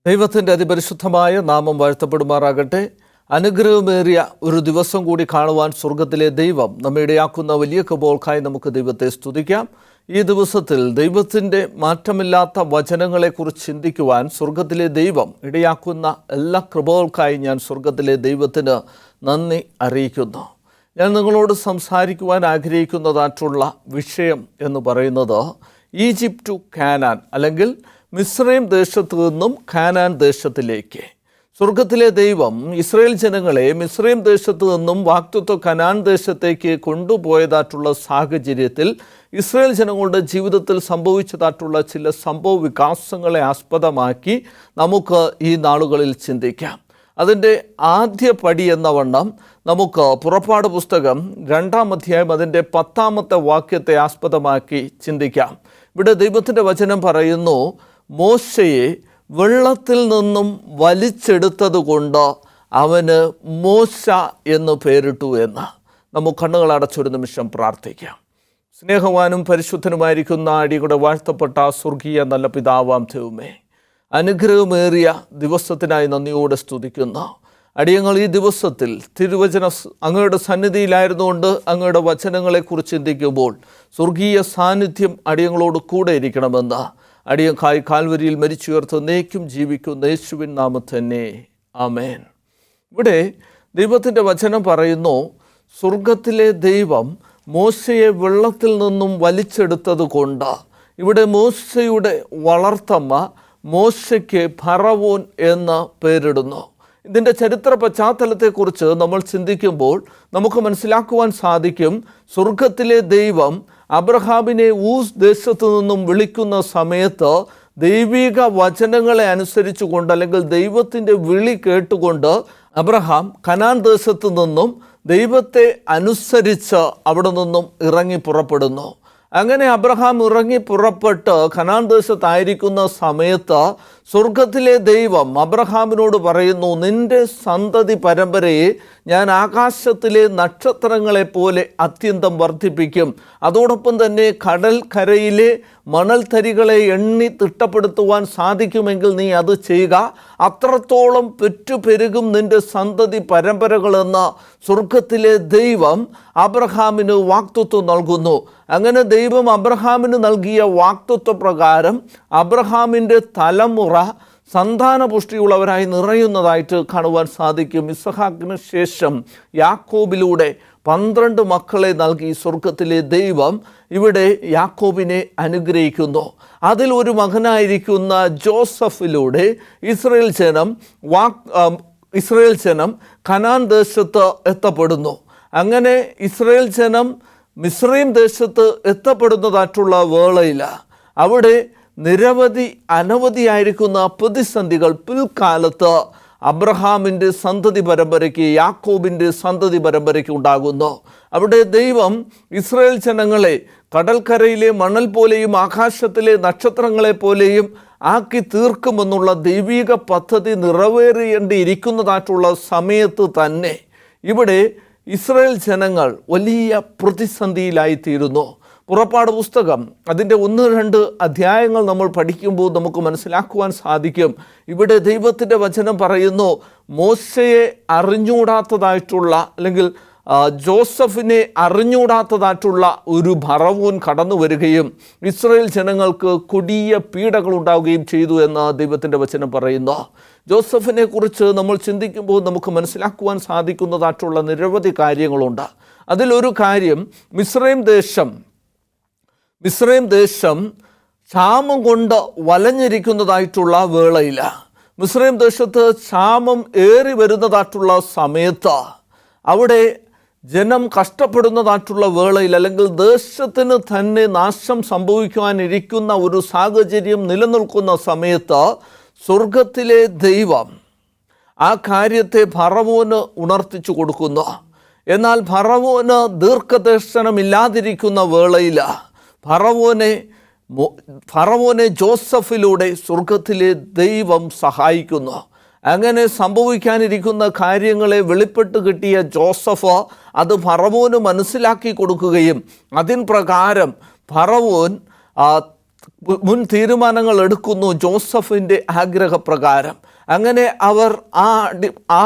ദൈവത്തിൻ്റെ അതിപരിശുദ്ധമായ നാമം വാഴ്ത്തപ്പെടുമാറാകട്ടെ. അനുഗ്രഹമേറിയ ഒരു ദിവസം കൂടി കാണുവാൻ സ്വർഗത്തിലെ ദൈവം നമ്മെ ഇടയാക്കുന്ന വലിയ കൃപകൾക്കായി നമുക്ക് ദൈവത്തെ സ്തുതിക്കാം. ഈ ദിവസത്തിൽ ദൈവത്തിൻ്റെ മാറ്റമില്ലാത്ത വചനങ്ങളെക്കുറിച്ച് ചിന്തിക്കുവാൻ സ്വർഗത്തിലെ ദൈവം ഇടയാക്കുന്ന എല്ലാ കൃപകൾക്കായി ഞാൻ സ്വർഗത്തിലെ ദൈവത്തിന് നന്ദി അറിയിക്കുന്നു. ഞാൻ നിങ്ങളോട് സംസാരിക്കുവാൻ ആഗ്രഹിക്കുന്നതായിട്ടുള്ള വിഷയം എന്ന് പറയുന്നത് ഈജിപ്റ്റ് ടു കാനാൻ, അല്ലെങ്കിൽ മിസ്രൈം ദേശത്തു നിന്നും കാനാൻ ദേശത്തിലേക്ക്. സ്വർഗത്തിലെ ദൈവം ഇസ്രായേൽ ജനങ്ങളെ മിസ്രൈം ദേശത്തു നിന്നും വാഗ്ദത്ത കനാൻ ദേശത്തേക്ക് കൊണ്ടുപോയതായിട്ടുള്ള സാഹചര്യത്തിൽ ഇസ്രായേൽ ജനങ്ങളുടെ ജീവിതത്തിൽ സംഭവിച്ചതായിട്ടുള്ള ചില സംഭവ വികാസങ്ങളെ ആസ്പദമാക്കി നമുക്ക് ഈ നാളുകളിൽ ചിന്തിക്കാം. അതിൻ്റെ ആദ്യ പടി എന്ന വണ്ണം നമുക്ക് പുറപ്പാട് പുസ്തകം 2-ാം അധ്യായം അതിൻ്റെ 10-ാമത്തെ വാക്യത്തെ ആസ്പദമാക്കി ചിന്തിക്കാം. ഇവിടെ ദൈവത്തിൻ്റെ വചനം പറയുന്നു, മോശയെ വെള്ളത്തിൽ നിന്നും വലിച്ചെടുത്തത് കൊണ്ട് അവന് മോശ എന്ന് പേരിട്ടു എന്ന്. നമുക്ക് കണ്ണുകൾ അടച്ചൊരു നിമിഷം പ്രാർത്ഥിക്കാം. സ്നേഹവാനും പരിശുദ്ധനുമായിരിക്കുന്ന അടിയുടെ വാഴ്ത്തപ്പെട്ട സ്വർഗീയ നല്ല പിതാവാം ദൈവമേ, അനുഗ്രഹമേറിയ ദിവസത്തിനായി നന്ദിയോടെ സ്തുതിക്കുന്നു. അടിയങ്ങൾ ഈ ദിവസത്തിൽ തിരുവചന അങ്ങയുടെ സന്നിധിയിലായിരുന്നുകൊണ്ട് അങ്ങയുടെ വചനങ്ങളെക്കുറിച്ച് ചിന്തിക്കുമ്പോൾ സ്വർഗീയ സാന്നിധ്യം അടിയങ്ങളോട് കൂടെ ഇരിക്കണമെന്ന് അടിയങ്കായി കാൽവരിയിൽ മരിച്ചുയർത്ത് എന്നേക്കും ജീവിക്കുന്ന യേശുവിൻ നാമത്തിൽ തന്നെ ആമേൻ. ഇവിടെ ദൈവത്തിൻ്റെ വചനം പറയുന്നു, സ്വർഗത്തിലെ ദൈവം മോശയെ വെള്ളത്തിൽ നിന്നും വലിച്ചെടുത്തത് കൊണ്ട് ഇവിടെ മോശയുടെ വളർത്തമ്മ മോശയ്ക്ക് ഫറവോൻ എന്ന് പേരിടുന്നു. ഇതിൻ്റെ ചരിത്ര പശ്ചാത്തലത്തെക്കുറിച്ച് നമ്മൾ ചിന്തിക്കുമ്പോൾ നമുക്ക് മനസ്സിലാക്കുവാൻ സാധിക്കും, സ്വർഗത്തിലെ ദൈവം അബ്രഹാമിനെ ഊസ് ദേശത്തു നിന്നും വിളിക്കുന്ന സമയത്ത് ദൈവിക വചനങ്ങളെ അനുസരിച്ചുകൊണ്ട്, അല്ലെങ്കിൽ ദൈവത്തിൻ്റെ വിളി കേട്ടുകൊണ്ട് അബ്രഹാം കനാൻ ദേശത്തു നിന്നും ദൈവത്തെ അനുസരിച്ച് അവിടെ നിന്നും ഇറങ്ങി പുറപ്പെടുന്നു. അങ്ങനെ അബ്രഹാം ഇറങ്ങി പുറപ്പെട്ട് കനാൻ ദേശത്തായിരിക്കുന്ന സമയത്ത് സ്വർഗത്തിലെ ദൈവം അബ്രഹാമിനോട് പറയുന്നു, നിന്റെ സന്തതി പരമ്പരയെ ഞാൻ ആകാശത്തിലെ നക്ഷത്രങ്ങളെ പോലെ അത്യന്തം വർദ്ധിപ്പിക്കും. അതോടൊപ്പം തന്നെ കടൽ കരയിലെ മണൽത്തരികളെ എണ്ണി തിട്ടപ്പെടുത്തുവാൻ സാധിക്കുമെങ്കിൽ നീ അത് ചെയ്യുക. അത്രത്തോളം പെറ്റുപെരുകും നിന്റെ സന്തതി പരമ്പരകളെന്ന് സ്വർഗത്തിലെ ദൈവം അബ്രഹാമിന് വാഗ്ദത്തം നൽകുന്നു. അങ്ങനെ ദൈവം അബ്രഹാമിന് നൽകിയ വാഗ്ദത്ത പ്രകാരം അബ്രഹാമിൻ്റെ തലമുറ സന്താനപുഷ്ടിയുള്ളവരായി നിറയുന്നതായിട്ട് കാണുവാൻ സാധിക്കും. ഇസ്ഹാക്കിന് ശേഷം യാക്കോബിലൂടെ 12 മക്കളെ നൽകി സ്വർഗത്തിലെ ദൈവം ഇവിടെ യാക്കോബിനെ അനുഗ്രഹിക്കുന്നു. അതിൽ ഒരു മകനായിരിക്കുന്ന ജോസഫിലൂടെ ഇസ്രായേൽ ജനം കനാൻ ദേശത്ത് എത്തപ്പെടുന്നു. അങ്ങനെ ഇസ്രായേൽ ജനം മിസ്രൈം ദേശത്ത് എത്തപ്പെടുന്നതായിട്ടുള്ള വേളയിൽ അവിടെ അനവധിയായിരിക്കുന്ന പ്രതിസന്ധികൾ പിൽക്കാലത്ത് അബ്രഹാമിൻ്റെ സന്തതി പരമ്പരയ്ക്ക്, യാക്കോബിൻ്റെ സന്തതി പരമ്പരയ്ക്ക് ഉണ്ടാകുന്നു. അവിടെ ദൈവം ഇസ്രായേൽ ജനങ്ങളെ കടൽക്കരയിലെ മണൽ പോലെയും ആകാശത്തിലെ നക്ഷത്രങ്ങളെ പോലെയും ആക്കി തീർക്കുമെന്നുള്ള ദൈവിക പദ്ധതി നിറവേറേണ്ടിയിരിക്കുന്നതായിട്ടുള്ള സമയത്ത് തന്നെ ഇവിടെ ഇസ്രായേൽ ജനങ്ങൾ വലിയ പ്രതിസന്ധിയിലായിത്തീരുന്നു. പുറപ്പാട് പുസ്തകം അതിൻ്റെ 1-2 അധ്യായങ്ങൾ നമ്മൾ പഠിക്കുമ്പോൾ നമുക്ക് മനസ്സിലാക്കുവാൻ സാധിക്കും, ഇവിടെ ദൈവത്തിൻ്റെ വചനം പറയുന്നു, മോശയെ അറിഞ്ഞൂടാത്തതായിട്ടുള്ള, അല്ലെങ്കിൽ ജോസഫിനെ അറിഞ്ഞൂടാത്തതായിട്ടുള്ള ഒരു ഫറവോൻ കടന്നു വരികയും ഇസ്രായേൽ ജനങ്ങൾക്ക് കൊടിയ പീഡകൾ ഉണ്ടാവുകയും ചെയ്തു എന്ന് ദൈവത്തിൻ്റെ വചനം പറയുന്നു. ജോസഫിനെ കുറിച്ച് നമ്മൾ ചിന്തിക്കുമ്പോൾ നമുക്ക് മനസ്സിലാക്കുവാൻ സാധിക്കുന്നതായിട്ടുള്ള നിരവധി കാര്യങ്ങളുണ്ട്. അതിലൊരു കാര്യം, മിസ്രൈം ദേശം ക്ഷാമം കൊണ്ട് വലഞ്ഞിരിക്കുന്നതായിട്ടുള്ള വേളയിൽ, മിസ്രൈം ദേശത്ത് ക്ഷാമം ഏറി വരുന്നതായിട്ടുള്ള സമയത്ത് അവിടെ ജനം കഷ്ടപ്പെടുന്നതായിട്ടുള്ള വേളയിൽ, അല്ലെങ്കിൽ ദേശത്തിന് തന്നെ നാശം സംഭവിക്കുവാനിരിക്കുന്ന ഒരു സാഹചര്യം നിലനിൽക്കുന്ന സമയത്ത് സ്വർഗത്തിലെ ദൈവം ആ കാര്യത്തെ ഫറവോന് ഉണർത്തിച്ചു കൊടുക്കുന്നു. എന്നാൽ ഫറവോന് ദീർഘദർശനമില്ലാതിരിക്കുന്ന വേളയിൽ ഫറവോനെ ജോസഫിലൂടെ സ്വർഗത്തിലെ ദൈവം സഹായിക്കുന്നു. അങ്ങനെ സംഭവിക്കാനിരിക്കുന്ന കാര്യങ്ങളെ വെളിപ്പെട്ട് കിട്ടിയ ജോസഫ് അത് ഫറവോന് മനസ്സിലാക്കി കൊടുക്കുകയും അതിൻ പ്രകാരം ഫറവോൻ മുൻ തീരുമാനങ്ങൾ എടുക്കുന്നു ജോസഫിൻ്റെ ആഗ്രഹപ്രകാരം. അങ്ങനെ അവർ ആ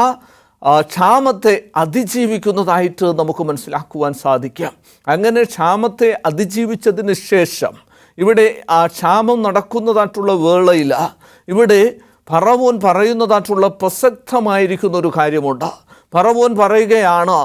ക്ഷാമത്തെ അതിജീവിക്കുന്നതായിട്ട് നമുക്ക് മനസ്സിലാക്കുവാൻ സാധിക്കാം. അങ്ങനെ ക്ഷാമത്തെ അതിജീവിച്ചതിന് ശേഷം ഇവിടെ ആ ക്ഷാമം നടക്കുന്നതായിട്ടുള്ള വേളയിൽ ഇവിടെ ഫറവോൻ പറയുന്നതായിട്ടുള്ള പ്രസക്തമായിരിക്കുന്ന ഒരു കാര്യമുണ്ട്. ഫറവോൻ പറയുകയാണ്,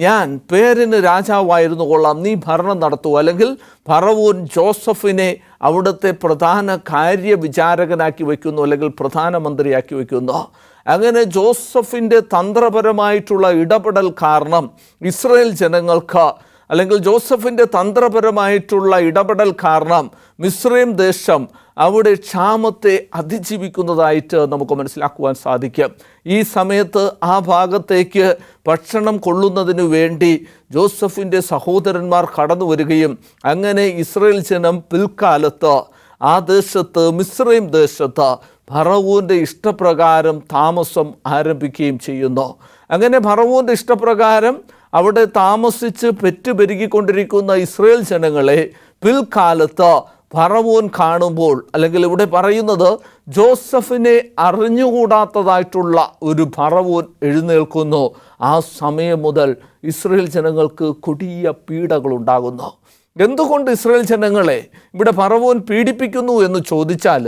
ഞാൻ പേരിന് രാജാവായിരുന്നു കൊള്ളാം, നീ ഭരണം നടത്തൂ. അല്ലെങ്കിൽ ഫറവോൻ ജോസഫിനെ അവിടുത്തെ പ്രധാന കാര്യവിചാരകനാക്കി വയ്ക്കുന്നു, അല്ലെങ്കിൽ പ്രധാനമന്ത്രിയാക്കി വയ്ക്കുന്നു. അങ്ങനെ ജോസഫിൻ്റെ തന്ത്രപരമായിട്ടുള്ള ഇടപെടൽ കാരണം ഇസ്രായേൽ ജനങ്ങൾക്ക്, അല്ലെങ്കിൽ ജോസഫിൻ്റെ തന്ത്രപരമായിട്ടുള്ള ഇടപെടൽ കാരണം മിസ്രൈം ദേശം അവിടെ ക്ഷാമത്തെ അതിജീവിക്കുന്നതായിട്ട് നമുക്ക് മനസ്സിലാക്കുവാൻ സാധിക്കും. ഈ സമയത്ത് ആ ഭാഗത്തേക്ക് ഭക്ഷണം കൊള്ളുന്നതിനു വേണ്ടി ജോസഫിൻ്റെ സഹോദരന്മാർ കടന്നു വരികയും അങ്ങനെ ഇസ്രായേൽ ജനം പിൽക്കാലത്ത് ആ ദേശത്ത്, മിസ്രൈം ദേശത്ത് ഫറവോൻ്റെ ഇഷ്ടപ്രകാരം താമസം ആരംഭിക്കുകയും ചെയ്യുന്നു. അങ്ങനെ ഫറവോൻ്റെ ഇഷ്ടപ്രകാരം അവിടെ താമസിച്ച് പെറ്റുപെരുകിക്കൊണ്ടിരിക്കുന്ന ഇസ്രായേൽ ജനങ്ങളെ പിൽക്കാലത്ത് ഫറവോൻ കാണുമ്പോൾ, അല്ലെങ്കിൽ ഇവിടെ പറയുന്നത് ജോസഫിനെ അറിഞ്ഞുകൂടാത്തതായിട്ടുള്ള ഒരു ഫറവോൻ എഴുന്നേൽക്കുന്നു. ആ സമയം മുതൽ ഇസ്രായേൽ ജനങ്ങൾക്ക് കൊടിയ പീഡകളുണ്ടാകുന്നു. എന്തുകൊണ്ട് ഇസ്രായേൽ ജനങ്ങളെ ഇവിടെ ഫറവോൻ പീഡിപ്പിക്കുന്നു എന്ന് ചോദിച്ചാൽ,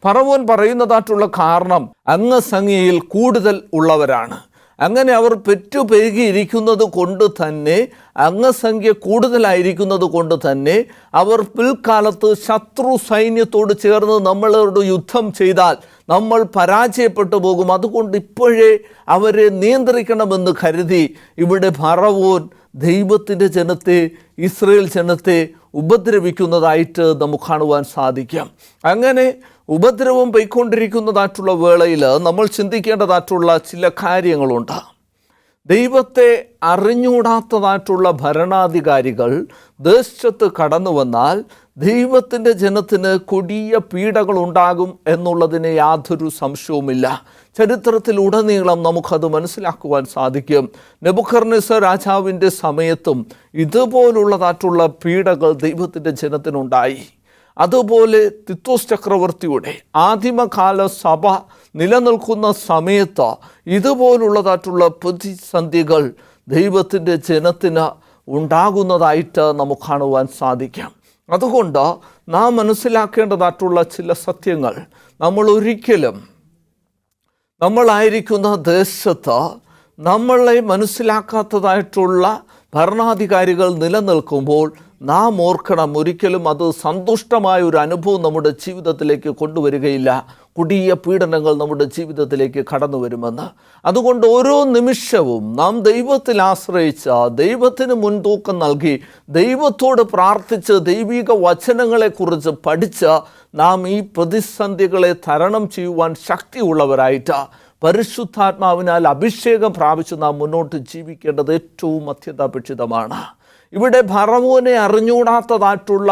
ഫറവോൻ പറയുന്നതായിട്ടുള്ള കാരണം അംഗസംഖ്യയിൽ കൂടുതൽ ഉള്ളവരാണ്. അങ്ങനെ അവർ പെറ്റുപെരുകിയിരിക്കുന്നത് കൊണ്ട് തന്നെ, അംഗസംഖ്യ കൂടുതലായിരിക്കുന്നത് കൊണ്ട് തന്നെ അവർ പിൽക്കാലത്ത് ശത്രു സൈന്യത്തോട് ചേർന്ന് നമ്മളോട് യുദ്ധം ചെയ്താൽ നമ്മൾ പരാജയപ്പെട്ടു പോകും. അതുകൊണ്ട് ഇപ്പോഴേ അവരെ നിയന്ത്രിക്കണമെന്ന് കരുതി ഇവിടെ ഫറവോൻ ദൈവത്തിൻ്റെ ജനത്തെ, ഇസ്രായേൽ ജനത്തെ ഉപദ്രവിക്കുന്നതായിട്ട് നമുക്ക് കാണുവാൻ സാധിക്കാം. അങ്ങനെ ഉപദ്രവം പോയിക്കൊണ്ടിരിക്കുന്നതായിട്ടുള്ള വേളയിൽ നമ്മൾ ചിന്തിക്കേണ്ടതായിട്ടുള്ള ചില കാര്യങ്ങളുണ്ട്. ദൈവത്തെ അറിഞ്ഞൂടാത്തതായിട്ടുള്ള ഭരണാധികാരികൾ ദേശത്ത് കടന്നു വന്നാൽ ദൈവത്തിൻ്റെ ജനത്തിന് കൊടിയ പീഡകളുണ്ടാകും എന്നുള്ളതിന് യാതൊരു സംശയവുമില്ല. ചരിത്രത്തിലുടനീളം നമുക്കത് മനസ്സിലാക്കുവാൻ സാധിക്കും. നെബൂഖദ്നേസർ രാജാവിൻ്റെ സമയത്തും ഇതുപോലുള്ളതായിട്ടുള്ള പീഡകൾ ദൈവത്തിൻ്റെ ജനത്തിനുണ്ടായി. അതുപോലെ തിത്തോസ് ചക്രവർത്തിയുടെ ആദിമകാല സഭ നിലനിൽക്കുന്ന സമയത്ത് ഇതുപോലുള്ളതായിട്ടുള്ള പ്രതിസന്ധികൾ ദൈവത്തിൻ്റെ ജനത്തിന് ഉണ്ടാകുന്നതായിട്ട് നമുക്ക് കാണുവാൻ സാധിക്കാം. അതുകൊണ്ട് നാം മനസ്സിലാക്കേണ്ടതായിട്ടുള്ള ചില സത്യങ്ങൾ, നമ്മളായിരിക്കുന്ന ദേശത്ത് നമ്മളെ മനസ്സിലാക്കാത്തതായിട്ടുള്ള ഭരണാധികാരികൾ നിലനിൽക്കുമ്പോൾ നാം ഓർക്കണം, ഒരിക്കലും അത് സന്തുഷ്ടമായ ഒരു അനുഭവം നമ്മുടെ ജീവിതത്തിലേക്ക് കൊണ്ടുവരികയില്ല. കൊടിയ പീഡനങ്ങൾ നമ്മുടെ ജീവിതത്തിലേക്ക് കടന്നു വരുമെന്ന്. അതുകൊണ്ട് ഓരോ നിമിഷവും നാം ദൈവത്തിൽ ആശ്രയിച്ച്, ദൈവത്തിന് മുൻതൂക്കം നൽകി, ദൈവത്തോട് പ്രാർത്ഥിച്ച്, ദൈവിക വചനങ്ങളെക്കുറിച്ച് പഠിച്ച് നാം ഈ പ്രതിസന്ധികളെ തരണം ചെയ്യുവാൻ ശക്തിയുള്ളവരായിട്ട് പരിശുദ്ധാത്മാവിനാൽ അഭിഷേകം പ്രാപിച്ച് നാം മുന്നോട്ട് ജീവിക്കേണ്ടത് ഏറ്റവും അത്യന്താപേക്ഷിതമാണ്. ഇവിടെ ഫറവോനെ അറിഞ്ഞൂടാത്തതായിട്ടുള്ള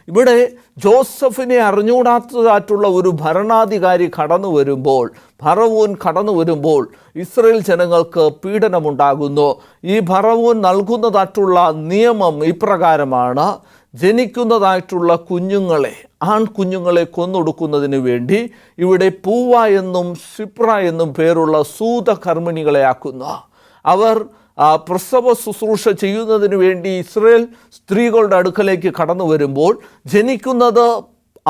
ഇവിടെ ജോസഫിനെ അറിഞ്ഞൂടാത്തതായിട്ടുള്ള ഒരു ഭരണാധികാരി കടന്നു വരുമ്പോൾ, ഫറവോൻ കടന്നു വരുമ്പോൾ ഇസ്രായേൽ ജനങ്ങൾക്ക് പീഡനമുണ്ടാകുന്നു. ഈ ഫറവോൻ നൽകുന്നതായിട്ടുള്ള നിയമം ഇപ്രകാരമാണ്: ജനിക്കുന്നതായിട്ടുള്ള കുഞ്ഞുങ്ങളെ, ആൺകുഞ്ഞുങ്ങളെ കൊന്നൊടുക്കുന്നതിന് വേണ്ടി ഇവിടെ പൂവ എന്നും സിപ്ര എന്നും പേരുള്ള സൂതകർമ്മിണികളെ ആക്കുന്നു. അവർ പ്രസവ ശുശ്രൂഷ ചെയ്യുന്നതിന് വേണ്ടി ഇസ്രായേൽ സ്ത്രീകളുടെ അടുക്കലേക്ക് കടന്നു വരുമ്പോൾ, ജനിക്കുന്നത്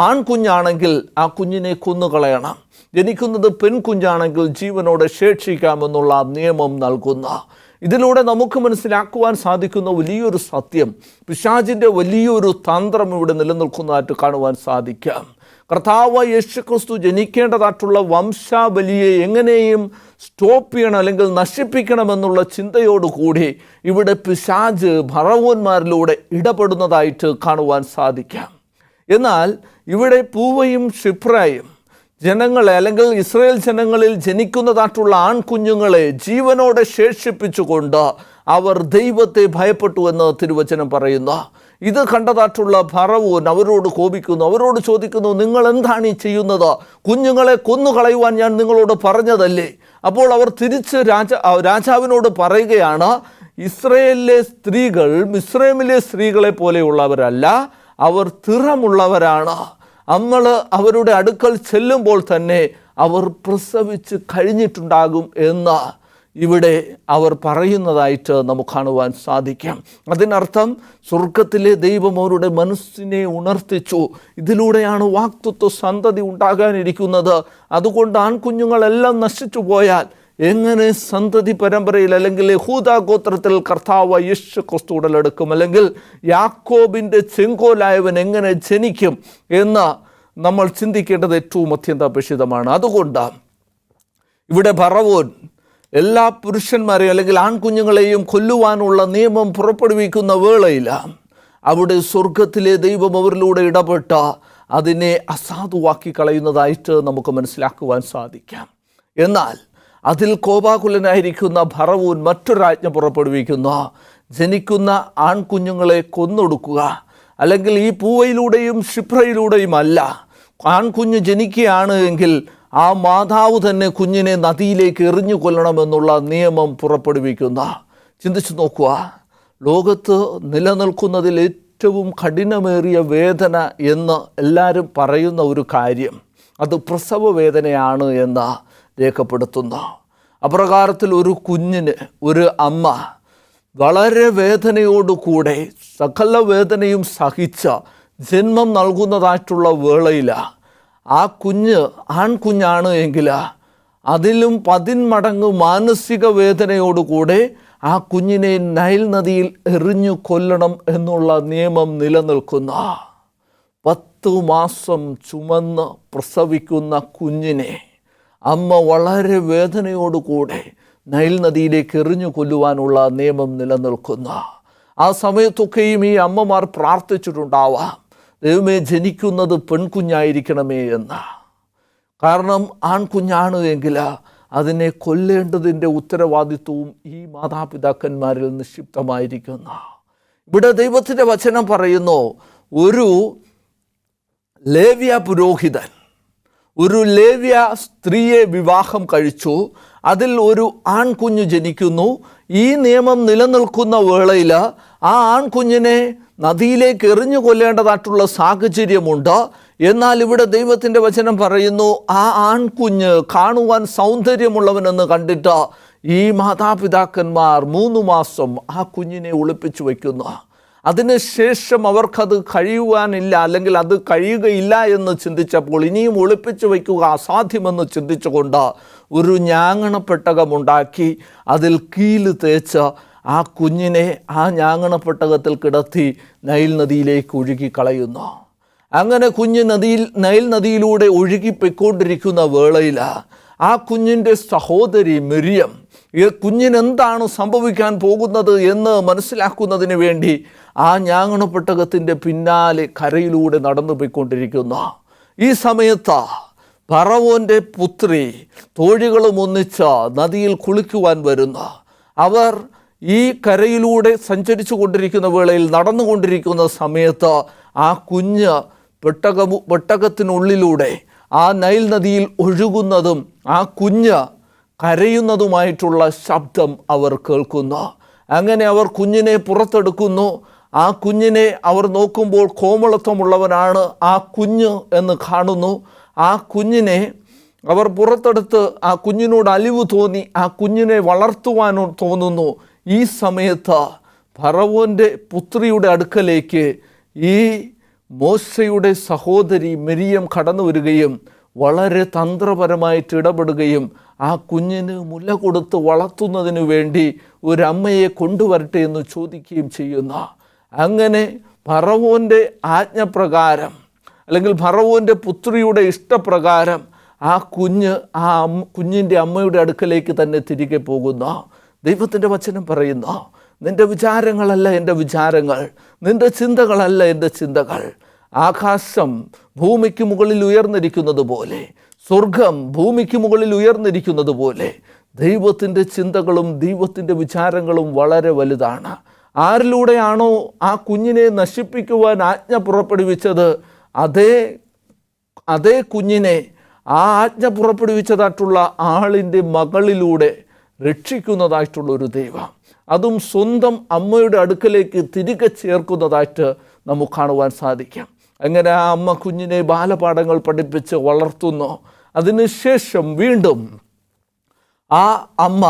ആൺകുഞ്ഞാണെങ്കിൽ ആ കുഞ്ഞിനെ കൊന്നുകളയണം, ജനിക്കുന്നത് പെൺകുഞ്ഞാണെങ്കിൽ ജീവനോടെ ശേഷിക്കാമെന്നുള്ള നിയമം നൽകുന്ന. ഇതിലൂടെ നമുക്ക് മനസ്സിലാക്കുവാൻ സാധിക്കുന്ന വലിയൊരു സത്യം, പിശാചിൻ്റെ വലിയൊരു തന്ത്രം ഇവിടെ നിലനിൽക്കുന്നതായിട്ട് കാണുവാൻ സാധിക്കാം. കർത്താവ് യേശുക്രിസ്തു ജനിക്കേണ്ടതായിട്ടുള്ള വംശാവലിയെ എങ്ങനെയും സ്റ്റോപ്പ് ചെയ്യണം, അല്ലെങ്കിൽ നശിപ്പിക്കണമെന്നുള്ള ചിന്തയോടുകൂടി ഇവിടെ പിശാച് ഫറവോന്മാരിലൂടെ ഇടപെടുന്നതായിട്ട് കാണുവാൻ സാധിക്കാം. എന്നാൽ ഇവിടെ പൂവയും ഷിപ്രയും ജനങ്ങളെ, അല്ലെങ്കിൽ ഇസ്രായേൽ ജനങ്ങളിൽ ജനിക്കുന്നതായിട്ടുള്ള ആൺകുഞ്ഞുങ്ങളെ ജീവനോടെ ശേഷിപ്പിച്ചുകൊണ്ട് അവർ ദൈവത്തെ ഭയപ്പെട്ടു എന്ന് തിരുവചനം പറയുന്നു. ഇത് കണ്ടതായിട്ടുള്ള ഫറവോൻ അവരോട് കോപിക്കുന്നു, അവരോട് ചോദിക്കുന്നു, നിങ്ങൾ എന്താണ് ഈ ചെയ്യുന്നത്? കുഞ്ഞുങ്ങളെ കൊന്നുകളയുവാൻ ഞാൻ നിങ്ങളോട് പറഞ്ഞതല്ലേ? അപ്പോൾ അവർ തിരിച്ച് രാജാവിനോട് പറയുകയാണ്, ഇസ്രായേലിലെ സ്ത്രീകൾ മിസ്രൈമിലെ സ്ത്രീകളെ പോലെയുള്ളവരല്ല, അവർ തിറമുള്ളവരാണ്. നമ്മൾ അവരുടെ അടുക്കൽ ചെല്ലുമ്പോൾ തന്നെ അവർ പ്രസവിച്ച് കഴിഞ്ഞിട്ടുണ്ടാകും എന്ന് ഇവിടെ അവർ പറയുന്നതായിട്ട് നമുക്ക് കാണുവാൻ സാധിക്കാം. അതിനർത്ഥം സ്വർഗത്തിലെ ദൈവം അവരുടെ മനസ്സിനെ ഉണർത്തിച്ചു. ഇതിലൂടെയാണ് വാക്തത്വ സന്തതി ഉണ്ടാകാനിരിക്കുന്നത്. അതുകൊണ്ട് ആൺകുഞ്ഞുങ്ങളെല്ലാം നശിച്ചു പോയാൽ എങ്ങനെ സന്തതി പരമ്പരയിൽ അല്ലെങ്കിൽ യഹൂദാ ഗോത്രത്തിൽ കർത്താവ് യേശു ക്രിസ്തു ഉടലെടുക്കും, അല്ലെങ്കിൽ യാക്കോബിൻ്റെ ചെങ്കോലായവൻ എങ്ങനെ ജനിക്കും എന്ന് നമ്മൾ ചിന്തിക്കേണ്ടത് ഏറ്റവും അത്യന്താപേക്ഷിതമാണ്. അതുകൊണ്ട് ഇവിടെ ഫറവോൻ എല്ലാ പുരുഷന്മാരെയും അല്ലെങ്കിൽ ആൺകുഞ്ഞുങ്ങളെയും കൊല്ലുവാനുള്ള നിയമം പുറപ്പെടുവിക്കുന്ന വേളയിൽ അവിടെ സ്വർഗത്തിലെ ദൈവം അവരിലൂടെ ഇടപെട്ട അതിനെ അസാധുവാക്കി കളയുന്നതായിട്ട് നമുക്ക് മനസ്സിലാക്കുവാൻ സാധിക്കാം. എന്നാൽ അതിൽ കോപാകുലനായിരിക്കുന്ന ഫറവോൻ മറ്റൊരാജ്ഞ പുറപ്പെടുവിക്കുന്ന ജനിക്കുന്ന ആൺകുഞ്ഞുങ്ങളെ കൊന്നൊടുക്കുക, അല്ലെങ്കിൽ ഈ പൂവയിലൂടെയും ക്ഷിപ്രയിലൂടെയും അല്ല, ആൺകുഞ്ഞ് ജനിക്കുകയാണ് എങ്കിൽ ആ മാതാവ് തന്നെ കുഞ്ഞിനെ നദിയിലേക്ക് എറിഞ്ഞു കൊല്ലണമെന്നുള്ള നിയമം പുറപ്പെടുവിക്കുന്ന. ചിന്തിച്ചു നോക്കുക, ലോകത്ത് നിലനിൽക്കുന്നതിൽ ഏറ്റവും കഠിനമേറിയ വേദന എന്ന് എല്ലാവരും പറയുന്ന ഒരു കാര്യം അത് പ്രസവ വേദനയാണ് എന്ന് രേഖപ്പെടുത്തുന്നു. അപ്രകാരത്തിൽ ഒരു കുഞ്ഞിന് ഒരു അമ്മ വളരെ വേദനയോടുകൂടെ സകല വേദനയും സഹിച്ച ജന്മം നൽകുന്നതായിട്ടുള്ള വേളയിൽ ആ കുഞ്ഞ് ആൺകുഞ്ഞാണ് എങ്കിൽ അതിലും 10 മടങ്ങ് മാനസിക വേദനയോടുകൂടെ ആ കുഞ്ഞിനെ നൈൽ നദിയിൽ എറിഞ്ഞു കൊല്ലണം എന്നുള്ള നിയമം നിലനിൽക്കുന്ന 10 മാസം ചുമന്ന് പ്രസവിക്കുന്ന കുഞ്ഞിനെ അമ്മ വളരെ വേദനയോടുകൂടെ നൈൽ നദിയിലേക്ക് എറിഞ്ഞു കൊല്ലുവാനുള്ള നിയമം നിലനിൽക്കുന്ന ആ സമയത്തൊക്കെയും ഈ അമ്മമാർ പ്രാർത്ഥിച്ചിട്ടുണ്ടാവാം, ദൈവമേ ജനിക്കുന്നത് പെൺകുഞ്ഞായിരിക്കണമേ എന്ന്. കാരണം ആൺകുഞ്ഞാണ് എങ്കിൽ അതിനെ കൊല്ലേണ്ടതിൻ്റെ ഉത്തരവാദിത്വവും ഈ മാതാപിതാക്കന്മാരിൽ നിക്ഷിപ്തമായിരിക്കുന്നു. ഇവിടെ ദൈവത്തിൻ്റെ വചനം പറയുന്നു, ഒരു ലേവ്യ പുരോഹിതൻ ഒരു ലേവ്യ സ്ത്രീയെ വിവാഹം കഴിച്ചു, അതിൽ ഒരു ആൺകുഞ്ഞ് ജനിക്കുന്നു. ഈ നിയമം നിലനിൽക്കുന്ന വേളയിൽ ആ ആൺകുഞ്ഞിനെ നദിയിലേക്ക് എറിഞ്ഞു കൊല്ലേണ്ടതായിട്ടുള്ള സാഹചര്യമുണ്ട്. എന്നാൽ ഇവിടെ ദൈവത്തിൻ്റെ വചനം പറയുന്നു, ആ ആൺകുഞ്ഞ് കാണുവാൻ സൗന്ദര്യമുള്ളവനെന്ന് കണ്ടിട്ട് ഈ മാതാപിതാക്കന്മാർ 3 മാസം ആ കുഞ്ഞിനെ ഒളിപ്പിച്ചു വയ്ക്കുന്നു. അതിനുശേഷം അവർക്കത് കഴിയുവാനില്ല, അല്ലെങ്കിൽ അത് കഴിയുകയില്ല എന്ന് ചിന്തിച്ചപ്പോൾ ഇനിയും ഒളിപ്പിച്ചു വയ്ക്കുക അസാധ്യമെന്ന് ചിന്തിച്ചുകൊണ്ട് ഒരു ഞാങ്ങണപ്പെട്ടകമുണ്ടാക്കി അതിൽ കീല് തേച്ച് ആ കുഞ്ഞിനെ ആ ഞാങ്ങണപ്പെട്ടകത്തിൽ കിടത്തി നൈൽ നദിയിലേക്ക് ഒഴുകി കളയുന്നു. അങ്ങനെ കുഞ്ഞ് നൈൽ നദിയിലൂടെ ഒഴുകിപ്പോയിക്കൊണ്ടിരിക്കുന്ന വേളയിൽ ആ കുഞ്ഞിൻ്റെ സഹോദരി മിരിയം ഈ കുഞ്ഞിനെന്താണ് സംഭവിക്കാൻ പോകുന്നത് എന്ന് മനസ്സിലാക്കുന്നതിന് വേണ്ടി ആ ഞാങ്ങണപ്പെട്ടകത്തിൻ്റെ പിന്നാലെ കരയിലൂടെ നടന്നു പോയിക്കൊണ്ടിരിക്കുന്നു. ഈ സമയത്ത് ഫറവോൻ്റെ പുത്രി തോഴികളും ഒന്നിച്ച് നദിയിൽ കുളിക്കുവാൻ വരുന്നു. അവർ ഈ കരയിലൂടെ സഞ്ചരിച്ചു കൊണ്ടിരിക്കുന്ന വേളയിൽ നടന്നുകൊണ്ടിരിക്കുന്ന സമയത്ത് ആ കുഞ്ഞ് പെട്ടകത്തിനുള്ളിലൂടെ ആ നൈൽ നദിയിൽ ഒഴുകുന്നതും ആ കുഞ്ഞ് കരയുന്നതുമായിട്ടുള്ള ശബ്ദം അവർ കേൾക്കുന്നു. അങ്ങനെ അവർ കുഞ്ഞിനെ പുറത്തെടുക്കുന്നു. ആ കുഞ്ഞിനെ അവർ നോക്കുമ്പോൾ കോമളത്വമുള്ളവനാണ് ആ കുഞ്ഞ് എന്ന് കാണുന്നു. ആ കുഞ്ഞിനെ അവർ പുറത്തെടുത്ത് ആ കുഞ്ഞിനോട് അലിവ് തോന്നി ആ കുഞ്ഞിനെ വളർത്തുവാനോ തോന്നുന്നു. ഈ സമയത്ത് ഫറവോൻ്റെ പുത്രിയുടെ അടുക്കലേക്ക് ഈ മോശയുടെ സഹോദരി മിരിയം കടന്നു വരികയും വളരെ തന്ത്രപരമായിട്ട് ഇടപെടുകയും ആ കുഞ്ഞിന് മുല കൊടുത്ത് വളർത്തുന്നതിന് വേണ്ടി ഒരമ്മയെ കൊണ്ടുവരട്ടെ എന്ന് ചോദിക്കുകയും ചെയ്യുന്ന. അങ്ങനെ ഫറവോൻ്റെ ആജ്ഞപ്രകാരം അല്ലെങ്കിൽ ഫറവോൻ്റെ പുത്രിയുടെ ഇഷ്ടപ്രകാരം ആ കുഞ്ഞിൻ്റെ അമ്മയുടെ അടുക്കലേക്ക് തന്നെ തിരികെ പോകുന്നു. ദൈവത്തിൻ്റെ വചനം പറയുന്നു, നിൻ്റെ വിചാരങ്ങളല്ല എൻ്റെ വിചാരങ്ങൾ, നിൻ്റെ ചിന്തകളല്ല എൻ്റെ ചിന്തകൾ. ആകാശം ഭൂമിക്ക് മുകളിൽ ഉയർന്നിരിക്കുന്നത് പോലെ, സ്വർഗം ഭൂമിക്ക് മുകളിൽ ഉയർന്നിരിക്കുന്നത് പോലെ ദൈവത്തിൻ്റെ ചിന്തകളും ദൈവത്തിൻ്റെ വിചാരങ്ങളും വളരെ വലുതാണ്. ആരിലൂടെയാണോ ആ കുഞ്ഞിനെ നശിപ്പിക്കുവാൻ ആജ്ഞ പുറപ്പെടുവിച്ചത്, അതേ കുഞ്ഞിനെ ആ ആജ്ഞ പുറപ്പെടുവിച്ചതായിട്ടുള്ള ആളിൻ്റെ മകളിലൂടെ രക്ഷിക്കുന്നതായിട്ടുള്ളൊരു ദൈവം, അതും സ്വന്തം അമ്മയുടെ അടുക്കലേക്ക് തിരികെ ചേർക്കുന്നതായിട്ട് നമുക്ക് കാണുവാൻ സാധിക്കും. അങ്ങനെ ആ അമ്മ കുഞ്ഞിനെ ബാലപാഠങ്ങൾ പഠിപ്പിച്ച് വളർത്തുന്നു. അതിനുശേഷം വീണ്ടും ആ അമ്മ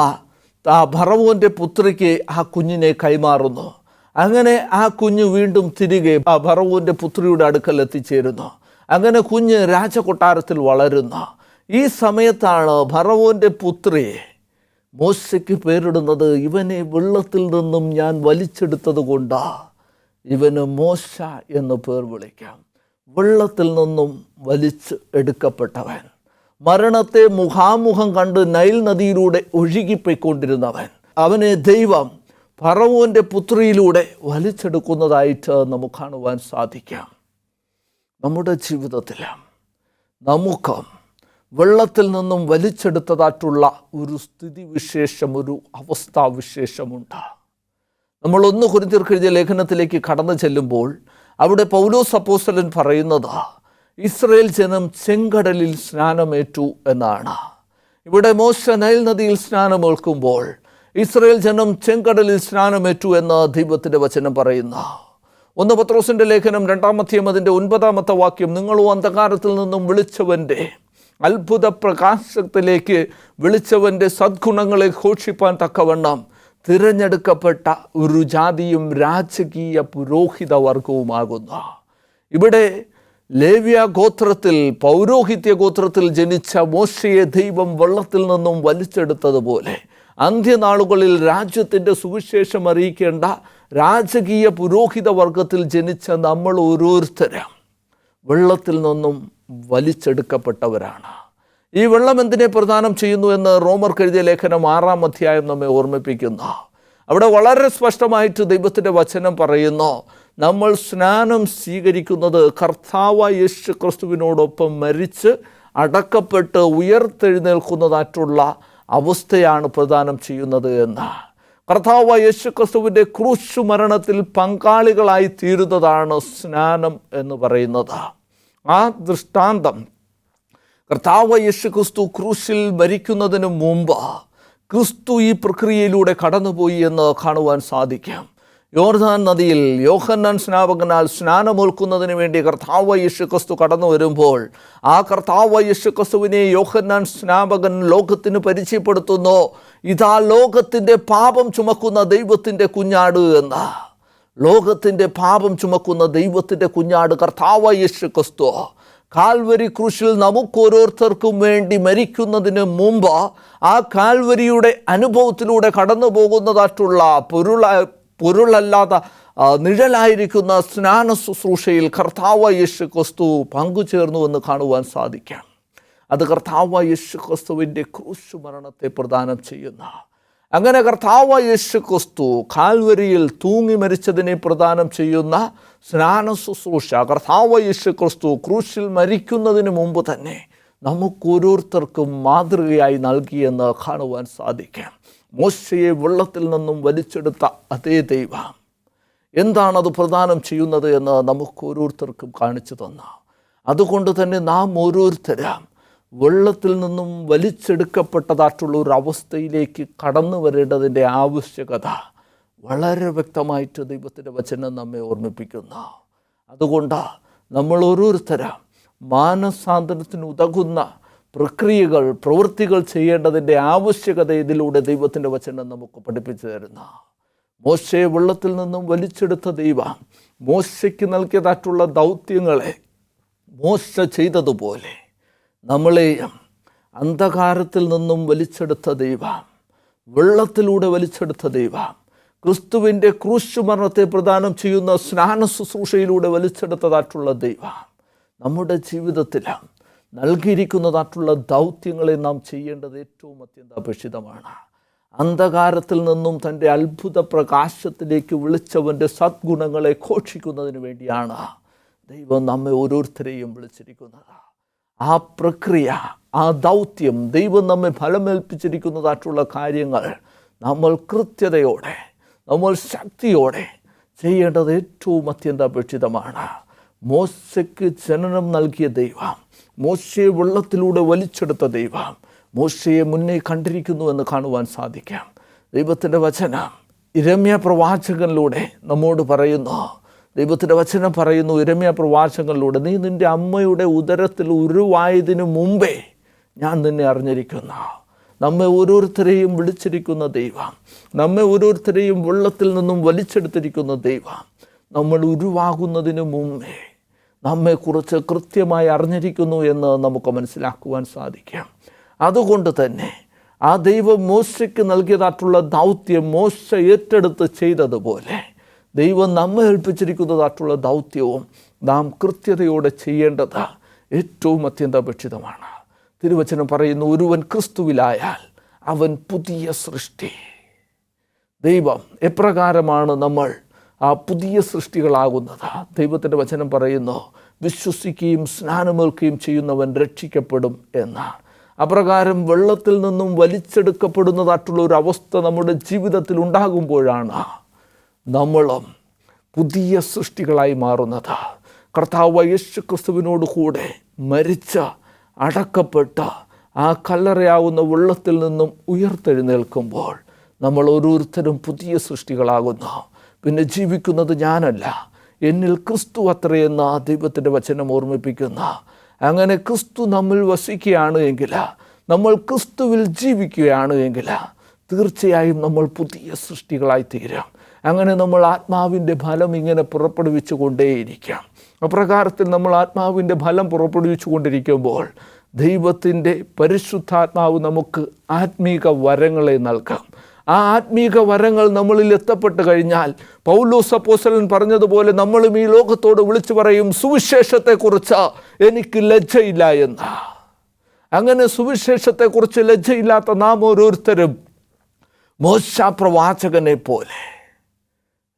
ഫറവോൻ്റെ പുത്രിക്ക് ആ കുഞ്ഞിനെ കൈമാറുന്നു. അങ്ങനെ ആ കുഞ്ഞ് വീണ്ടും തിരികെ ആ ഫറവോൻ്റെ പുത്രിയുടെ അടുക്കൽ എത്തിച്ചേരുന്നു. അങ്ങനെ കുഞ്ഞ് രാജകൊട്ടാരത്തിൽ വളരുന്നു. ഈ സമയത്താണ് ഫറവോൻ്റെ പുത്രി മോശയ്ക്ക് പേരിടുന്നത്, ഇവനെ വെള്ളത്തിൽ നിന്നും ഞാൻ വലിച്ചെടുത്തത് കൊണ്ട് ഇവന് മോശ എന്ന് പേർ വിളിക്കാം. വെള്ളത്തിൽ നിന്നും വലിച്ച് എടുക്കപ്പെട്ടവൻ, മരണത്തെ മുഖാമുഖം കണ്ട് നൈൽ നദിയിലൂടെ ഒഴുകിപ്പോയിക്കൊണ്ടിരുന്നവൻ, അവനെ ദൈവം ഫറവോൻ്റെ പുത്രിയിലൂടെ വലിച്ചെടുക്കുന്നതായിട്ട് നമുക്ക് കാണുവാൻ സാധിക്കാം. നമ്മുടെ ജീവിതത്തിൽ നമുക്ക് വെള്ളത്തിൽ നിന്നും വലിച്ചെടുത്തതായിട്ടുള്ള ഒരു സ്ഥിതിവിശേഷം, ഒരു അവസ്ഥാവിശേഷമുണ്ട്. നമ്മൾ 1 കൊരിന്ത്യർക്ക് എഴുതിയ ലേഖനത്തിലേക്ക് കടന്നു ചെല്ലുമ്പോൾ അവിടെ പൗലോസ് അപ്പോസ്തലൻ പറയുന്നത് ഇസ്രായേൽ ജനം ചെങ്കടലിൽ സ്നാനമേറ്റു എന്നാണ്. ഇവിടെ മോശ നൈൽ നദിയിൽ സ്നാനമേൽക്കുമ്പോൾ ഇസ്രായേൽ ജനം ചെങ്കടലിൽ സ്നാനമേറ്റു എന്ന് ദൈവത്തിൻ്റെ വചനം പറയുന്നു. 1 പത്രോസിൻ്റെ ലേഖനം 2-ാം അധ്യായം അതിൻ്റെ 9-ാമത്തെ വാക്യം, നിങ്ങളോ അന്ധകാരത്തിൽ നിന്നും വിളിച്ചവൻ്റെ അത്ഭുത പ്രകാശത്തിലേക്ക് വിളിച്ചവൻ്റെ സദ്ഗുണങ്ങളെ ഘോഷിപ്പാൻ തക്കവണ്ണം തിരഞ്ഞെടുക്കപ്പെട്ട ഒരു ജാതിയും രാജകീയ പുരോഹിത വർഗവുമാകുന്നു. ഇവിടെ ലേവ്യ ഗോത്രത്തിൽ, പൗരോഹിത്യ ഗോത്രത്തിൽ ജനിച്ച മോശയെ ദൈവം വെള്ളത്തിൽ നിന്നും വലിച്ചെടുത്തതുപോലെ അന്ത്യനാളുകളിൽ രാജ്യത്തിൻ്റെ സുവിശേഷം അറിയിക്കേണ്ട രാജകീയ പുരോഹിത വർഗത്തിൽ ജനിച്ച നമ്മൾ ഓരോരുത്തരും വെള്ളത്തിൽ നിന്നും വലിച്ചെടുക്കപ്പെട്ടവരാണ്. ഈ വെള്ളം എന്തിനെ പ്രദാനം ചെയ്യുന്നു എന്ന് റോമർക്ക് എഴുതിയ ലേഖനം 6-ാം അധ്യായം നമ്മെ ഓർമ്മിപ്പിക്കുന്നു. അവിടെ വളരെ സ്പഷ്ടമായിട്ട് ദൈവത്തിൻ്റെ വചനം പറയുന്നു, നമ്മൾ സ്നാനം സ്വീകരിക്കുന്നത് കർത്താവായ യേശു ക്രിസ്തുവിനോടൊപ്പം മരിച്ച് അടക്കപ്പെട്ട് ഉയർത്തെഴുന്നേൽക്കുന്നതായിട്ടുള്ള അവസ്ഥയാണ് പ്രദാനം ചെയ്യുന്നത് എന്ന്. കർത്താവായ യേശു ക്രിസ്തുവിൻ്റെ ക്രൂശ് മരണത്തിൽ പങ്കാളികളായി തീരുന്നതാണ് സ്നാനം എന്ന് പറയുന്നത്. ആ ദൃഷ്ടാന്തം കർത്താവായ യേശു ക്രിസ്തു ക്രൂശിൽ മരിക്കുന്നതിന് മുമ്പ് ക്രിസ്തു ഈ പ്രക്രിയയിലൂടെ കടന്നുപോയി എന്ന് കാണുവാൻ സാധിക്കും. യോർദാൻ നദിയിൽ യോഹന്നാൻ സ്നാപകനാൽ സ്നാനമേൽക്കുന്നതിന് വേണ്ടി കർത്താവായ യേശു ക്രിസ്തു കടന്നു വരുമ്പോൾ ആ കർത്താവായ യേശു ക്രിസ്തുവിനെ യോഹന്നാൻ സ്നാപകൻ ലോകത്തിന് പരിചയപ്പെടുത്തുന്നു, ഇതാ ലോകത്തിൻ്റെ പാപം ചുമക്കുന്ന ദൈവത്തിൻ്റെ കുഞ്ഞാട് എന്ന്. ലോകത്തിൻ്റെ പാപം ചുമക്കുന്ന ദൈവത്തിൻ്റെ കുഞ്ഞാട് കർത്താവായ യേശു ക്രിസ്തു കാൽവരി ക്രൂശിൽ നമുക്കോരോരുത്തർക്കും വേണ്ടി മരിക്കുന്നതിന് മുമ്പ് ആ കാൽവരിയുടെ അനുഭവത്തിലൂടെ കടന്നു പോകുന്നതായിട്ടുള്ള പൊരുളല്ലാത്ത നിഴലായിരിക്കുന്ന സ്നാന ശുശ്രൂഷയിൽ കർത്താവായ യേശു ക്രിസ്തു പങ്കുചേർന്നുവെന്ന് കാണുവാൻ സാധിക്കാം. അത് കർത്താവായ യേശു ക്രിസ്തുവിൻ്റെ ക്രൂശ് മരണത്തെ പ്രദാനം ചെയ്യുന്ന, അങ്ങനെ കർത്താവായ യേശു ക്രിസ്തു കാൽവരിയിൽ തൂങ്ങി മരിച്ചതിനെ പ്രദാനം ചെയ്യുന്ന സ്നാന ശുശ്രൂഷ കർത്താവായ യേശു ക്രിസ്തു ക്രൂശിൽ മരിക്കുന്നതിന് മുമ്പ് തന്നെ നമുക്കോരോരുത്തർക്കും മാതൃകയായി നൽകിയെന്ന് കാണുവാൻ സാധിക്കാം. മോശയെ വെള്ളത്തിൽ നിന്നും വലിച്ചെടുത്ത അതേ ദൈവം എന്താണത് പ്രദാനം ചെയ്യുന്നത് എന്ന് നമുക്കോരോരുത്തർക്കും കാണിച്ചു തന്നു. അതുകൊണ്ട് തന്നെ നാം ഓരോരുത്തരും വെള്ളത്തിൽ നിന്നും വലിച്ചെടുക്കപ്പെട്ടതായിട്ടുള്ള ഒരു അവസ്ഥയിലേക്ക് കടന്നു വരേണ്ടതിൻ്റെ ആവശ്യകത വളരെ വ്യക്തമായിട്ട് ദൈവത്തിൻ്റെ വചനം നമ്മെ ഓർമ്മിപ്പിക്കുന്നു. അതുകൊണ്ട് നമ്മൾ ഓരോരുത്തരും മാനസാന്തരത്തിന് ഉതകുന്ന പ്രക്രിയകൾ, പ്രവൃത്തികൾ ചെയ്യേണ്ടതിൻ്റെ ആവശ്യകത ഇതിലൂടെ ദൈവത്തിൻ്റെ വചനം നമുക്ക് പഠിപ്പിച്ചു തരുന്നു. മോശയെ വെള്ളത്തിൽ നിന്നും വലിച്ചെടുത്ത ദൈവം മോശയ്ക്ക് നൽകിയതായിട്ടുള്ള ദൗത്യങ്ങളെ മോശ ചെയ്തതുപോലെ നമ്മളെയും അന്ധകാരത്തിൽ നിന്നും വലിച്ചെടുത്ത ദൈവം, വെള്ളത്തിലൂടെ വലിച്ചെടുത്ത ദൈവം, ക്രിസ്തുവിൻ്റെ ക്രൂശ് മരണത്തെ പ്രദാനം ചെയ്യുന്ന സ്നാന ശുശ്രൂഷയിലൂടെ വലിച്ചെടുത്തതായിട്ടുള്ള ദൈവം നമ്മുടെ ജീവിതത്തിൽ നൽകിയിരിക്കുന്നതായിട്ടുള്ള ദൗത്യങ്ങളെ നാം ചെയ്യേണ്ടത് ഏറ്റവും അത്യന്താപേക്ഷിതമാണ്. അന്ധകാരത്തിൽ നിന്നും തൻ്റെ അത്ഭുത പ്രകാശത്തിലേക്ക് വിളിച്ചവൻ്റെ സദ്ഗുണങ്ങളെ ഘോഷിക്കുന്നതിന് വേണ്ടിയാണ് ദൈവം നമ്മെ ഓരോരുത്തരെയും വിളിച്ചിരിക്കുന്നത്. ആ പ്രക്രിയ, ആ ദൗത്യം, ദൈവം നമ്മെ ഫലമേൽപ്പിച്ചിരിക്കുന്നതായിട്ടുള്ള കാര്യങ്ങൾ നമ്മൾ കൃത്യതയോടെ, നമ്മൾ ശക്തിയോടെ ചെയ്യേണ്ടത് ഏറ്റവും അത്യന്താപേക്ഷിതമാണ്. മോശയ്ക്ക് ജനനം നൽകിയ ദൈവം, മോശയെ വെള്ളത്തിലൂടെ വലിച്ചെടുത്ത ദൈവം മോശയെ മുന്നേ കണ്ടിരിക്കുന്നുവെന്ന് കാണുവാൻ സാധിക്കാം. ദൈവത്തിൻ്റെ വചനം യിരെമ്യാ പ്രവാചകനിലൂടെ നമ്മോട് പറയുന്നു, ദൈവത്തിൻ്റെ വചനം പറയുന്നു യിരെമ്യാ പ്രവാചകനിലൂടെ, നീ നിൻ്റെ അമ്മയുടെ ഉദരത്തിൽ ഉരുവായതിനു മുമ്പേ ഞാൻ നിന്നെ അറിഞ്ഞിരിക്കുന്നു. നമ്മെ ഓരോരുത്തരെയും വിളിച്ചിരിക്കുന്ന ദൈവം, നമ്മെ ഓരോരുത്തരെയും വെള്ളത്തിൽ നിന്നും വലിച്ചെടുത്തിരിക്കുന്ന ദൈവം, നമ്മൾ ഉരുവാകുന്നതിന് മുമ്പേ നമ്മെക്കുറിച്ച് കൃത്യമായി അറിഞ്ഞിരിക്കുന്നു എന്ന് നമുക്ക് മനസ്സിലാക്കുവാൻ സാധിക്കും. അതുകൊണ്ട് തന്നെ ആ ദൈവം മോശയ്ക്ക് നൽകിയതായിട്ടുള്ള ദൗത്യം മോശ ഏറ്റെടുത്ത് ചെയ്തതുപോലെ ദൈവം നമ്മെ ഏൽപ്പിച്ചിരിക്കുന്നതായിട്ടുള്ള ദൗത്യവും നാം കൃത്യതയോടെ ചെയ്യേണ്ടത് ഏറ്റവും അത്യന്താപേക്ഷിതമാണ്. തിരുവചനം പറയുന്നു, ഒരുവൻ ക്രിസ്തുവിലായാൽ അവൻ പുതിയ സൃഷ്ടി. ദൈവം എപ്രകാരമാണ് നമ്മൾ ആ പുതിയ സൃഷ്ടികളാകുന്നത്? ദൈവത്തിൻ്റെ വചനം പറയുന്നു, വിശ്വസിക്കുകയും സ്നാനമേൽക്കുകയും ചെയ്യുന്നവൻ രക്ഷിക്കപ്പെടും എന്നാണ്. അപ്രകാരം വെള്ളത്തിൽ നിന്നും വലിച്ചെടുക്കപ്പെടുന്നതായിട്ടുള്ള ഒരു അവസ്ഥ നമ്മുടെ ജീവിതത്തിൽ ഉണ്ടാകുമ്പോഴാണ് നമ്മളും പുതിയ സൃഷ്ടികളായി മാറുന്നത്. കർത്താവ് യേശു ക്രിസ്തുവിനോട് കൂടെ മരിച്ച് അടക്കപ്പെട്ട് ആ കല്ലറയാവുന്ന വെള്ളത്തിൽ നിന്നും ഉയർത്തെഴുന്നേൽക്കുമ്പോൾ നമ്മൾ ഓരോരുത്തരും പുതിയ സൃഷ്ടികളാകുന്നു. പിന്നെ ജീവിക്കുന്നത് ഞാനല്ല, എന്നിൽ ക്രിസ്തു അത്രയെന്ന ദൈവത്തിൻ്റെ വചനം ഓർമ്മിപ്പിക്കുന്ന, അങ്ങനെ ക്രിസ്തു നമ്മിൽ വസിക്കുകയാണ് എങ്കിൽ, നമ്മൾ ക്രിസ്തുവിൽ ജീവിക്കുകയാണ് എങ്കിൽ തീർച്ചയായും നമ്മൾ പുതിയ സൃഷ്ടികളായി തീരാം. അങ്ങനെ നമ്മൾ ആത്മാവിൻ്റെ ഫലം ഇങ്ങനെ പുറപ്പെടുവിച്ചു കൊണ്ടേയിരിക്കാം. അപ്രകാരത്തിൽ നമ്മൾ ആത്മാവിൻ്റെ ഫലം പുറപ്പെടുവിച്ചു കൊണ്ടിരിക്കുമ്പോൾ ദൈവത്തിൻ്റെ പരിശുദ്ധാത്മാവ് നമുക്ക് ആത്മീക വരങ്ങളെ നൽകാം. ആ ആത്മീക വരങ്ങൾ നമ്മളിൽ എത്തപ്പെട്ട് കഴിഞ്ഞാൽ പൗലോസ് അപ്പോസ്തലൻ പറഞ്ഞതുപോലെ നമ്മളും ഈ ലോകത്തോട് വിളിച്ചു പറയും, സുവിശേഷത്തെക്കുറിച്ച് എനിക്ക് ലജ്ജയില്ല എന്ന്. അങ്ങനെ സുവിശേഷത്തെക്കുറിച്ച് ലജ്ജയില്ലാത്ത നാം ഓരോരുത്തരും മോശ പ്രവാചകനെ പോലെ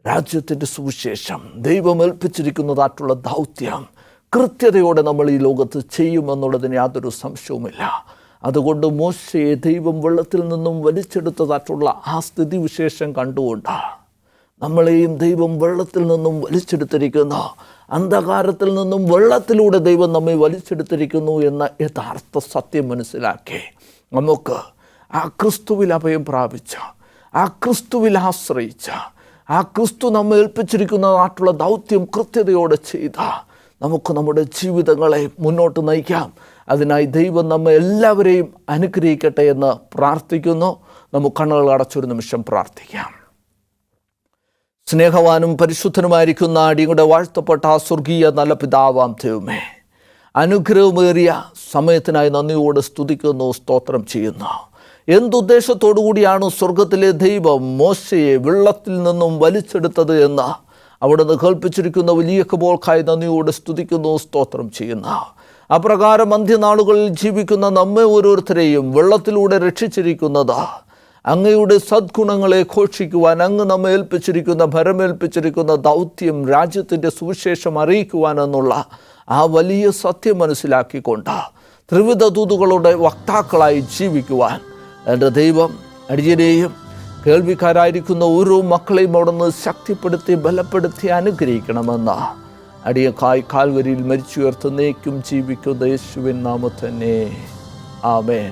രാജ്യത്തിൻ്റെ സുവിശേഷം, ദൈവം ഏൽപ്പിച്ചിരിക്കുന്നതായിട്ടുള്ള ദൗത്യം കൃത്യതയോടെ നമ്മൾ ഈ ലോകത്ത് ചെയ്യുമെന്നുള്ളതിന് യാതൊരു സംശയവുമില്ല. അതുകൊണ്ട് മോശയെ ദൈവം വെള്ളത്തിൽ നിന്നും വലിച്ചെടുത്തതായിട്ടുള്ള ആ സ്ഥിതിവിശേഷം കണ്ടുകൊണ്ട് നമ്മളെയും ദൈവം വെള്ളത്തിൽ നിന്നും വലിച്ചെടുത്തിരിക്കുന്നു, അന്ധകാരത്തിൽ നിന്നും വെള്ളത്തിലൂടെ ദൈവം നമ്മെ വലിച്ചെടുത്തിരിക്കുന്നു എന്ന യഥാർത്ഥ സത്യം മനസ്സിലാക്കി നമുക്ക് ആ ക്രിസ്തുവിൽ അഭയം പ്രാപിച്ച, ആ ക്രിസ്തുവിൽ ആശ്രയിച്ച, ആ ക്രിസ്തു നമ്മെ ഏൽപ്പിച്ചിരിക്കുന്നതായിട്ടുള്ള ദൗത്യം കൃത്യതയോടെ ചെയ്ത നമുക്ക് നമ്മുടെ ജീവിതങ്ങളെ മുന്നോട്ട് നയിക്കാം. അതിനായി ദൈവം നമ്മെ എല്ലാവരെയും അനുഗ്രഹിക്കട്ടെ എന്ന് പ്രാർത്ഥിക്കുന്നു. നമുക്ക് കണ്ണുകൾ അടച്ചൊരു നിമിഷം പ്രാർത്ഥിക്കാം. സ്നേഹവാനും പരിശുദ്ധനുമായിരിക്കുന്ന അടിയുടെ വാഴ്ത്തപ്പെട്ട സ്വർഗീയ നല്ല പിതാവാം ദൈവമേ, അനുഗ്രഹമേറിയ സമയത്തിനായി നന്ദിയോടെ സ്തുതിക്കുന്നു, സ്തോത്രം ചെയ്യുന്നു. എന്തുദ്ദേശത്തോടു കൂടിയാണ് സ്വർഗത്തിലെ ദൈവം മോശയെ വെള്ളത്തിൽ നിന്നും വലിച്ചെടുത്തത് എന്ന് അവിടുന്ന് കേൾപ്പിച്ചിരിക്കുന്ന വലിയ കൃപകൾക്കായി നന്ദിയോടെ സ്തുതിക്കുന്നു, സ്തോത്രം ചെയ്യുന്നു. അപ്രകാരം അന്ത്യനാളുകളിൽ ജീവിക്കുന്ന നമ്മെ ഓരോരുത്തരെയും വെള്ളത്തിലൂടെ രക്ഷിച്ചിരിക്കുന്നത് അങ്ങയുടെ സദ്ഗുണങ്ങളെ ഘോഷിക്കുവാൻ, അങ്ങ് നമ്മെ ഏൽപ്പിച്ചിരിക്കുന്ന ഭരമേൽപ്പിച്ചിരിക്കുന്ന ദൗത്യം രാജ്യത്തിൻ്റെ സുവിശേഷം അറിയിക്കുവാൻ എന്നുള്ള ആ വലിയ സത്യം മനസ്സിലാക്കിക്കൊണ്ട് ത്രിവിധ ദൂതുകളുടെ വക്താക്കളായി ജീവിക്കുവാൻ എൻ്റെ ദൈവം അടിയനെയും കേൾവിക്കാരായിരിക്കുന്ന ഓരോ മക്കളെയും അവിടുന്ന് ശക്തിപ്പെടുത്തി ബലപ്പെടുത്തി അനുഗ്രഹിക്കണമെന്ന് അടിയക്കായി കാൽവരിയിൽ മരിച്ചുയർത്തുന്നേക്കും ജീവിക്കുന്ന യേശുവിൻ നാമത്തിൽ തന്നെ ആമേൻ.